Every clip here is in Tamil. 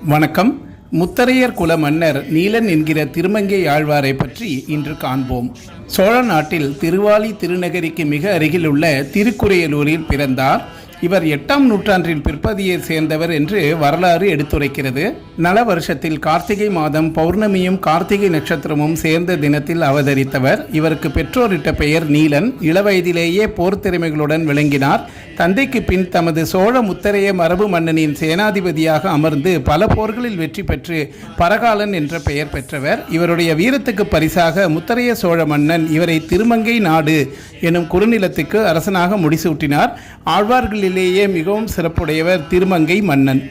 வணக்கம். முத்தரையர் குல மன்னர் நீலன் என்கிற திருமங்கை ஆழ்வாரை பற்றி இன்று காண்போம். சோழ நாட்டில் திருவாலி திருநகரிக்கு மிக அருகிலுள்ள திருக்குறையலூரில் பிறந்தார். இவர் 8ஆம் நூற்றாண்டின் பிற்பகுதியை சேர்ந்தவர் என்று வரலாறு எடுத்துரைக்கிறது. நல வருஷத்தில் கார்த்திகை மாதம் பௌர்ணமியும் கார்த்திகை நட்சத்திரமும் சேர்ந்த தினத்தில் அவதரித்தவர். இவருக்கு பெற்றோரிட்ட பெயர் நீலன். இளவயதிலேயே போர் திறமைகளுடன் விளங்கினார். தந்தைக்கு பின் தமது சோழ முத்தரைய மரபு மன்னனின் சேனாதிபதியாக அமர்ந்து பல போர்களில் வெற்றி பெற்று பரகாலன் என்ற பெயர் பெற்றவர். இவருடைய வீரத்துக்கு பரிசாக முத்தரைய சோழ மன்னன் இவரை திருமங்கை நாடு எனும் குறுநிலத்துக்கு அரசனாக முடிசூட்டினார். ஆழ்வார்களிலேயே மிகவும் சிறப்புடையவர் திருமங்கை மன்னன்.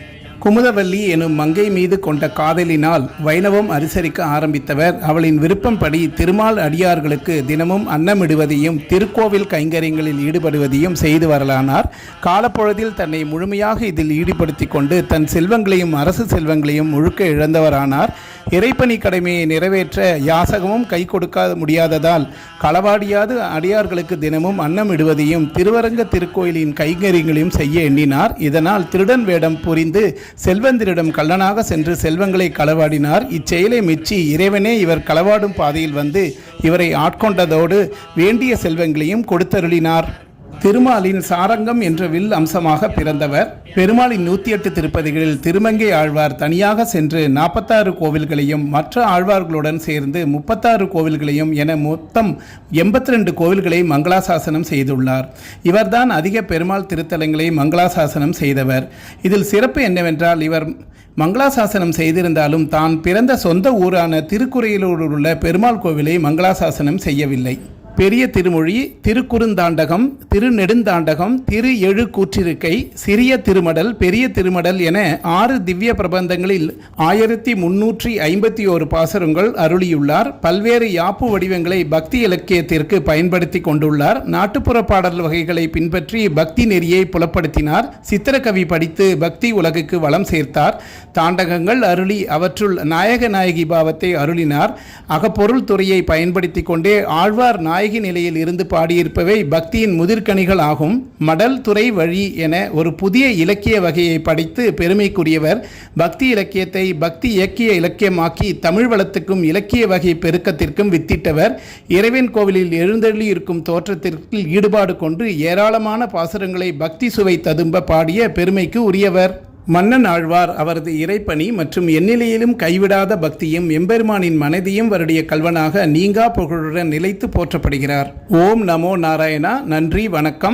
குமுதவல்லி எனும் மங்கை மீது கொண்ட காதலினால் வைணவம் அனுசரிக்க ஆரம்பித்தவர். அவளின் விருப்பம்படி திருமால் அடியார்களுக்கு தினமும் அன்னமிடுவதையும் திருக்கோவில் கைங்கரியங்களில் ஈடுபடுவதையும் செய்து வரலானார். காலப்பொழுதில் தன்னை முழுமையாக இதில் ஈடுபடுத்தி கொண்டு தன் செல்வங்களையும் அரசு செல்வங்களையும் முழுக்க இழந்தவரானார். இறைப்பணி கடமையை நிறைவேற்ற யாசகமும் கை கொடுக்க முடியாததால் களவாடியாது அடியார்களுக்கு தினமும் அன்னமிடுவதையும் திருவரங்க திருக்கோயிலின் கைங்கரியங்களையும் செய்ய எண்ணினார். இதனால் திருடன் வேடம் புரிந்து செல்வந்தரிடம் கள்ளனாக சென்று செல்வங்களை களவாடினார். இச்செயலை மெச்சி இறைவனே இவர் களவாடும் பாதையில் வந்து இவரை ஆட்கொண்டதோடு வேண்டிய செல்வங்களையும் கொடுத்தருளினார். திருமாலின் சாரங்கம் என்ற வில் அம்சமாக பிறந்தவர். பெருமாளின் 108 திருப்பதிகளில் திருமங்கை ஆழ்வார் தனியாக சென்று 46 கோவில்களையும் மற்ற ஆழ்வார்களுடன் சேர்ந்து 36 கோவில்களையும் என மொத்தம் 82 கோவில்களை மங்களாசாசனம் செய்துள்ளார். இவர்தான் அதிக பெருமாள் திருத்தலங்களை மங்களாசாசனம் செய்தவர். இதில் சிறப்பு என்னவென்றால் இவர் மங்களாசாசனம் செய்திருந்தாலும் தான் பிறந்த சொந்த ஊரான திருக்குறையிலூர் உள்ள பெருமாள் கோவிலை மங்களாசாசனம் செய்யவில்லை. பெரிய திருமொழி, திருக்குறுந்தாண்டகம், திருநெடுந்தாண்டகம், திரு எழு கூற்றிருக்கை, சிறிய திருமடல், பெரிய திருமடல் என 6 திவ்ய பிரபந்தங்களில் 1351 பாசுரங்கள் அருளியுள்ளார். பல்வேறு யாப்பு வடிவங்களை பக்தி இலக்கியத்திற்கு பயன்படுத்தி கொண்டுள்ளார். நாட்டுப்புற பாடல் வகைகளை பின்பற்றி பக்தி நெறியை புலப்படுத்தினார். சித்திரக்கவி படித்து பக்தி உலகுக்கு வளம் சேர்த்தார். தாண்டகங்கள் அருளி அவற்றுள் நாயக நாயகி பாவத்தை அருளினார். அகப்பொருள் துறையை பயன்படுத்தி கொண்டே ஆழ்வார் நாயகி நிலையில் இருந்து பாடியிருப்பவை பக்தியின் முதிர்கனிகள் ஆகும். மடல் துறை வழி என ஒரு புதிய இலக்கிய வகையை படைத்து பெருமைக்குரியவர். பக்தி இலக்கியத்தை பக்தி இயக்கிய இலக்கியமாக்கி தமிழ் வளத்துக்கும் இலக்கிய வகை பெருக்கத்திற்கும் வித்திட்டவர். இறைவன் கோவிலில் எழுந்தருளி இருக்கும் தோற்றத்திற்கு ஈடுபாடு கொண்டு ஏராளமான பாசுரங்களை பக்தி சுவை ததும்ப பாடிய பெருமைக்கு உரியவர். மன்னன் ஆழ்வார் அவரது இறைப்பணி மற்றும் எந்நிலையிலும் கைவிடாத பக்தியும் எம்பெருமானின் மனதையும் வருடைய கல்வனாக நீங்கா புகழுடன் நிலைத்து போற்றப்படுகிறார். ஓம் நமோ நாராயணா. நன்றி, வணக்கம்.